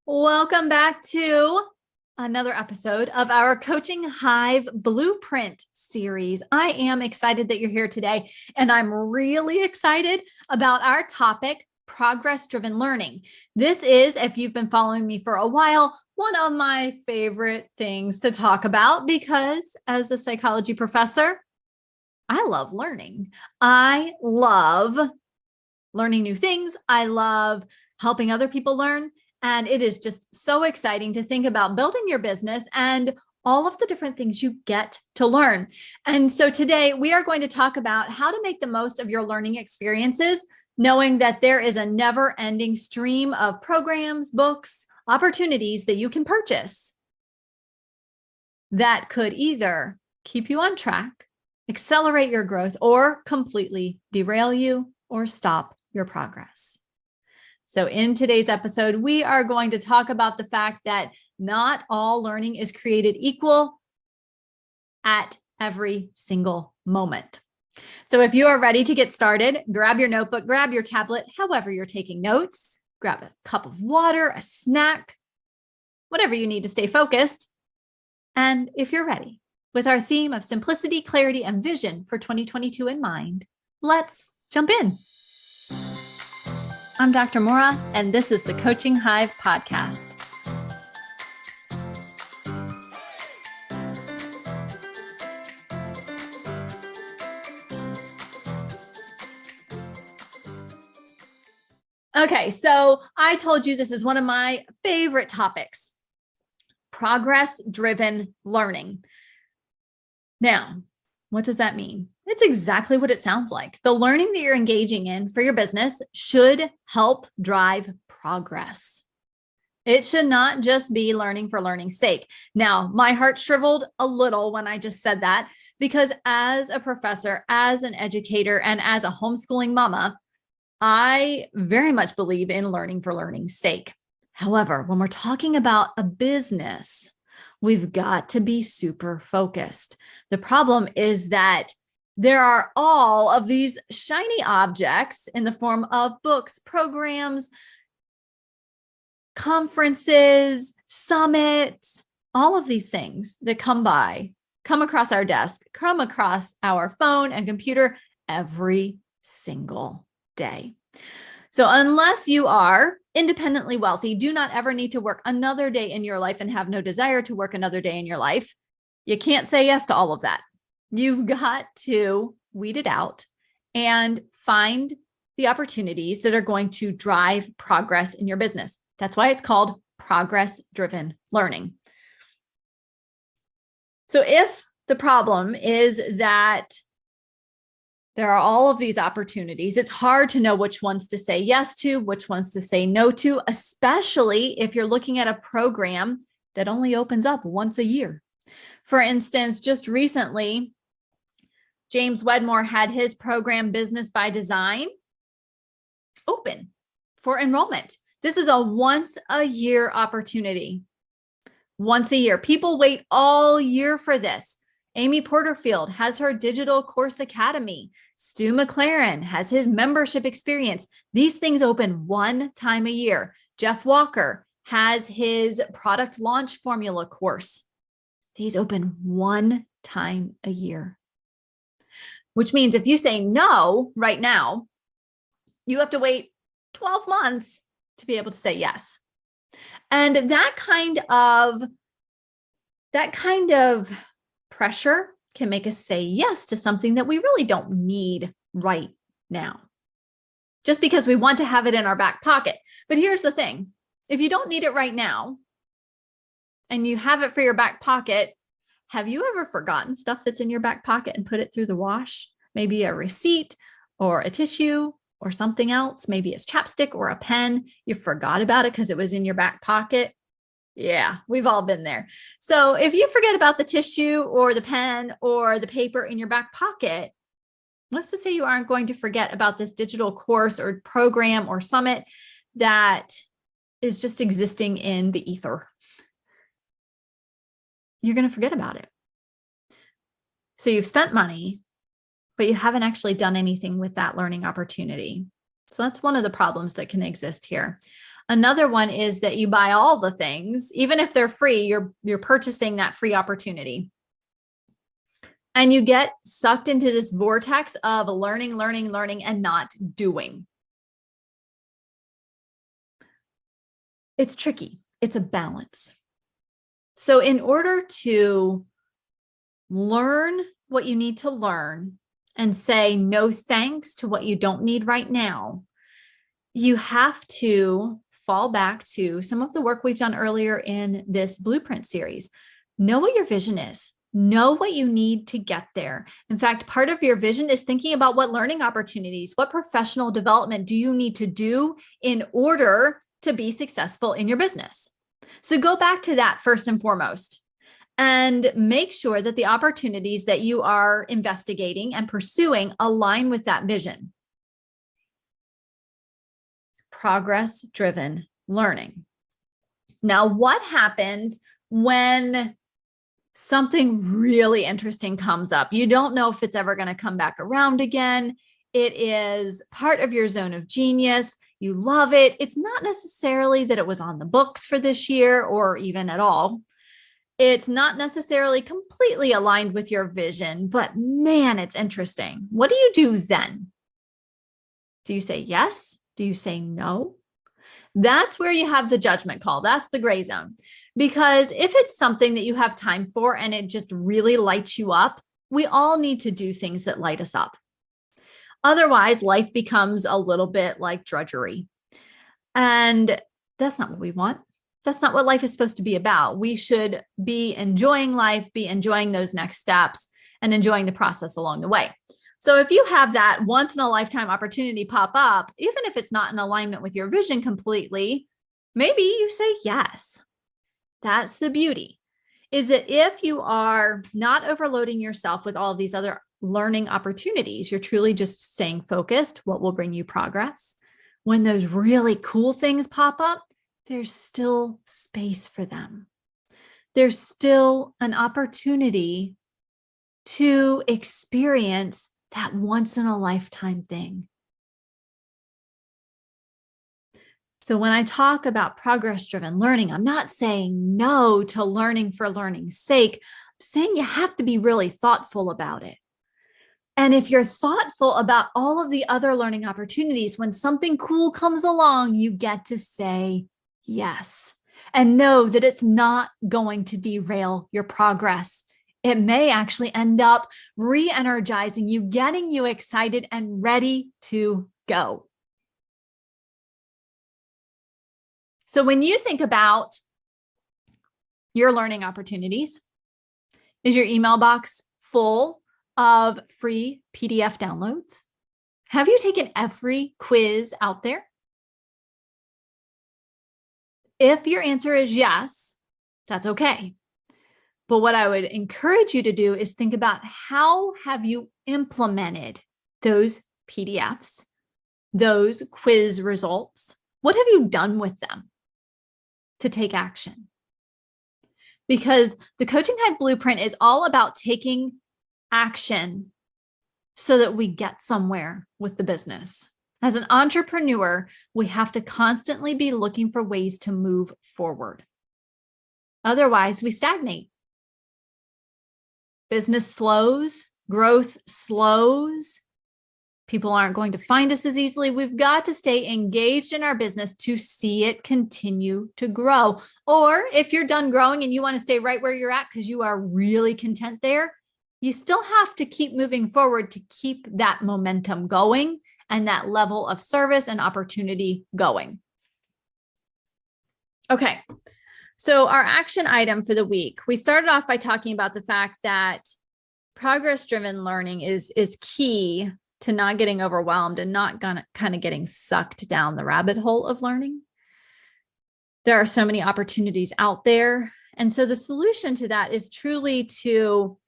Welcome back to another episode of our Coaching Hive Blueprint series. I am excited that you're here today, and I'm really excited about our topic, progress-driven learning. This is, if you've been following me for a while, one of my favorite things to talk about because as a psychology professor, I love learning. I love learning new things. I love helping other people learn. And it is just so exciting to think about building your business and all of the different things you get to learn. And so today we are going to talk about how to make the most of your learning experiences, knowing that there is a never-ending stream of programs, books, opportunities that you can purchase that could either keep you on track, accelerate your growth, or completely derail you or stop your progress. So in today's episode, we are going to talk about the fact that not all learning is created equal at every single moment. So if you are ready to get started, grab your notebook, grab your tablet, however you're taking notes, grab a cup of water, a snack, whatever you need to stay focused. And if you're ready, with our theme of simplicity, clarity, and vision for 2022 in mind, let's jump in. I'm Dr. Maura, and this is the Coaching Hive podcast. Okay, so I told you this is one of my favorite topics, progress-driven learning. Now, what does that mean? It's exactly what it sounds like. The learning that you're engaging in for your business should help drive progress. It should not just be learning for learning's sake. Now, my heart shriveled a little when I just said that, because as a professor, as an educator, and as a homeschooling mama, I very much believe in learning for learning's sake. However, when we're talking about a business, we've got to be super focused. The problem is that there are all of these shiny objects in the form of books, programs, conferences, summits, all of these things that come across our desk, come across our phone and computer every single day. So unless you are independently wealthy, do not ever need to work another day in your life and have no desire to work another day in your life, you can't say yes to all of that. You've got to weed it out and find the opportunities that are going to drive progress in your business. That's why it's called progress-driven learning. So if the problem is that there are all of these opportunities, it's hard to know which ones to say yes to, which ones to say no to, especially if you're looking at a program that only opens up once a year. For instance, just recently, James Wedmore had his program Business by Design open for enrollment. This is a once a year opportunity. Once a year. People wait all year for this. Amy Porterfield has her Digital Course Academy. Stu McLaren has his membership experience. These things open one time a year. Jeff Walker has his product launch formula course. These open one time a year. Which means if you say no right now, you have to wait 12 months to be able to say yes. And that kind of pressure can make us say yes to something that we really don't need right now, just because we want to have it in our back pocket. But here's the thing. If you don't need it right now and you have it for your back pocket, have you ever forgotten stuff that's in your back pocket and put it through the wash? Maybe a receipt or a tissue or something else. Maybe it's chapstick or a pen. You forgot about it because it was in your back pocket. Yeah, we've all been there. So if you forget about the tissue or the pen or the paper in your back pocket, let's just say you aren't going to forget about this digital course or program or summit that is just existing in the ether. You're going to forget about it. So you've spent money, but you haven't actually done anything with that learning opportunity. So that's one of the problems that can exist here. Another one is that you buy all the things, even if they're free, you're purchasing that free opportunity. And you get sucked into this vortex of learning, and not doing. It's tricky. It's a balance. So in order to learn what you need to learn and say no thanks to what you don't need right now, you have to fall back to some of the work we've done earlier in this blueprint series. Know what your vision is. Know what you need to get there. In fact, part of your vision is thinking about what learning opportunities, what professional development do you need to do in order to be successful in your business. So go back to that first and foremost, and make sure that the opportunities that you are investigating and pursuing align with that vision. Progress-driven learning. Now, what happens when something really interesting comes up? You don't know if it's ever going to come back around again. It is part of your zone of genius. You love it. It's not necessarily that it was on the books for this year or even at all. It's not necessarily completely aligned with your vision, but man, it's interesting. What do you do then? Do you say yes? Do you say no? That's where you have the judgment call. That's the gray zone. Because if it's something that you have time for and it just really lights you up, we all need to do things that light us up. Otherwise, life becomes a little bit like drudgery. And that's not what we want. That's not what life is supposed to be about. We should be enjoying life, be enjoying those next steps, and enjoying the process along the way. So if you have that once in a lifetime opportunity pop up, even if it's not in alignment with your vision completely, maybe you say yes. That's the beauty, is that if you are not overloading yourself with all of these other learning opportunities, you're truly just staying focused, what will bring you progress. When those really cool things pop up, there's still space for them. There's still an opportunity to experience that once in a lifetime thing. So when I talk about progress-driven learning, I'm not saying no to learning for learning's sake. I'm saying you have to be really thoughtful about it. And if you're thoughtful about all of the other learning opportunities, when something cool comes along, you get to say yes and know that it's not going to derail your progress. It may actually end up re-energizing you, getting you excited and ready to go. So when you think about your learning opportunities, is your email box full of free PDF downloads? Have you taken every quiz out there? If your answer is yes, that's okay. But what I would encourage you to do is think about how have you implemented those PDFs, those quiz results? What have you done with them to take action? Because the Coaching Hive Blueprint is all about taking action so that we get somewhere with the business. As an entrepreneur, we have to constantly be looking for ways to move forward. Otherwise, we stagnate. Business slows, growth slows. People aren't going to find us as easily. We've got to stay engaged in our business to see it continue to grow. Or if you're done growing and you want to stay right where you're at because you are really content there, you still have to keep moving forward to keep that momentum going and that level of service and opportunity going. Okay, so our action item for the week, we started off by talking about the fact that progress-driven learning is key to not getting overwhelmed and not kind of getting sucked down the rabbit hole of learning. There are so many opportunities out there. And so the solution to that is truly to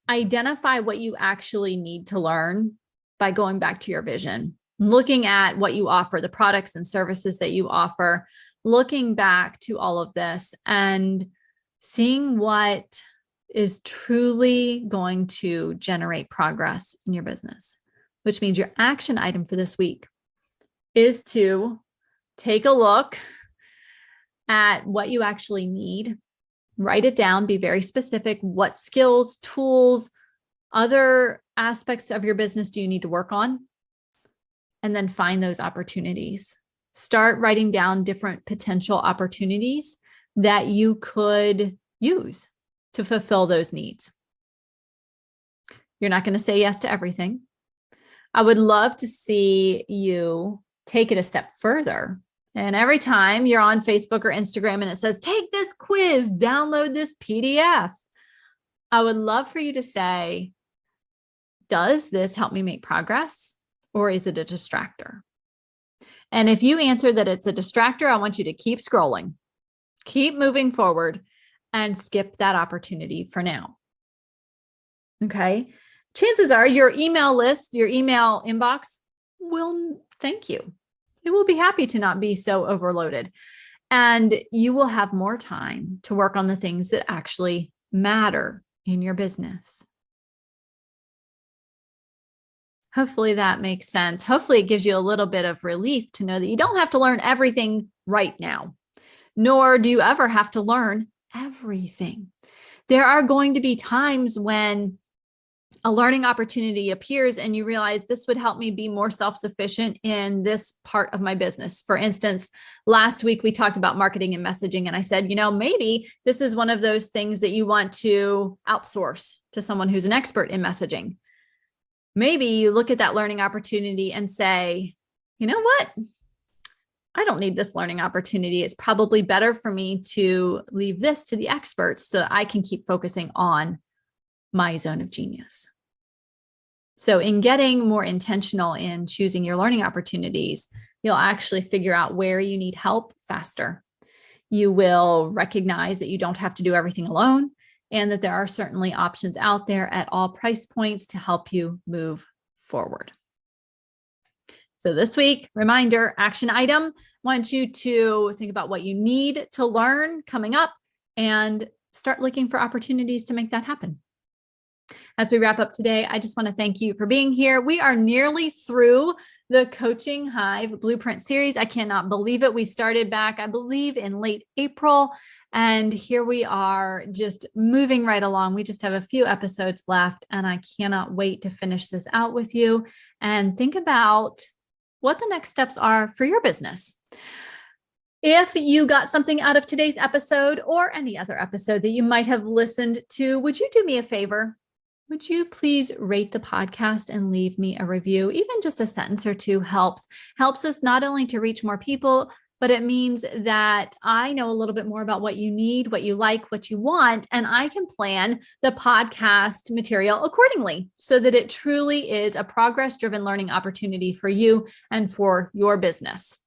identify what you actually need to learn by going back to your vision, looking at what you offer, the products and services that you offer, looking back to all of this and seeing what is truly going to generate progress in your business, which means your action item for this week is to take a look at what you actually need. Write it down, be very specific. What skills, tools, other aspects of your business do you need to work on? And then find those opportunities. Start writing down different potential opportunities that you could use to fulfill those needs. You're not going to say yes to everything. I would love to see you take it a step further. And every time you're on Facebook or Instagram and it says, take this quiz, download this PDF, I would love for you to say, does this help me make progress, or is it a distractor? And if you answer that it's a distractor, I want you to keep scrolling, keep moving forward, and skip that opportunity for now. Okay. Chances are your email list, your email inbox will thank you. It will be happy to not be so overloaded. And you will have more time to work on the things that actually matter in your business. Hopefully that makes sense. Hopefully it gives you a little bit of relief to know that you don't have to learn everything right now, nor do you ever have to learn everything. There are going to be times when a learning opportunity appears and you realize this would help me be more self-sufficient in this part of my business. For instance, last week we talked about marketing and messaging, and I said, maybe this is one of those things that you want to outsource to someone who's an expert in messaging. Maybe you look at that learning opportunity and say, you know what? I don't need this learning opportunity. It's probably better for me to leave this to the experts so that I can keep focusing on my zone of genius. So in getting more intentional in choosing your learning opportunities, you'll actually figure out where you need help faster. You will recognize that you don't have to do everything alone, and that there are certainly options out there at all price points to help you move forward. So this week, reminder, action item, I want you to think about what you need to learn coming up and start looking for opportunities to make that happen. As we wrap up today, I just want to thank you for being here. We are nearly through the Coaching Hive Blueprint series. I cannot believe it. We started back, I believe, in late April, and here we are just moving right along. We just have a few episodes left, and I cannot wait to finish this out with you and think about what the next steps are for your business. If you got something out of today's episode or any other episode that you might have listened to, would you do me a favor? Would you please rate the podcast and leave me a review? Even just a sentence or two helps us not only to reach more people, but it means that I know a little bit more about what you need, what you like, what you want, and I can plan the podcast material accordingly so that it truly is a progress-driven learning opportunity for you and for your business.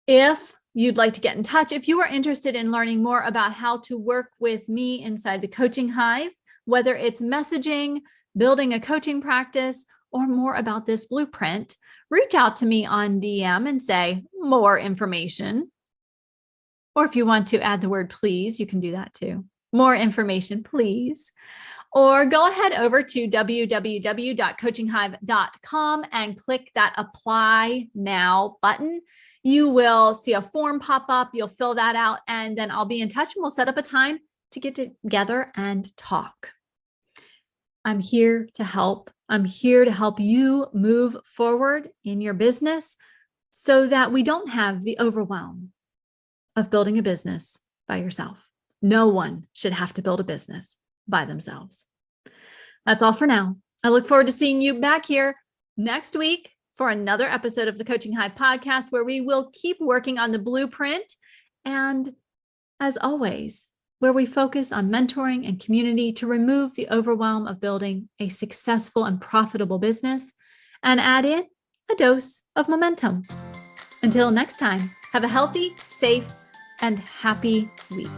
If you'd like to get in touch, if you are interested in learning more about how to work with me inside the Coaching Hive, whether it's messaging, building a coaching practice, or more about this blueprint, reach out to me on DM and say more information. Or if you want to add the word please, you can do that too. More information, please. Or go ahead over to www.coachinghive.com and click that apply now button. You will see a form pop up. You'll fill that out, and then I'll be in touch and we'll set up a time to get together and talk. I'm here to help. I'm here to help you move forward in your business so that we don't have the overwhelm of building a business by yourself. No one should have to build a business by themselves. That's all for now. I look forward to seeing you back here next week for another episode of the Coaching Hive podcast, where we will keep working on the blueprint. And as always, where we focus on mentoring and community to remove the overwhelm of building a successful and profitable business and add in a dose of momentum. Until next time, have a healthy, safe, and happy week.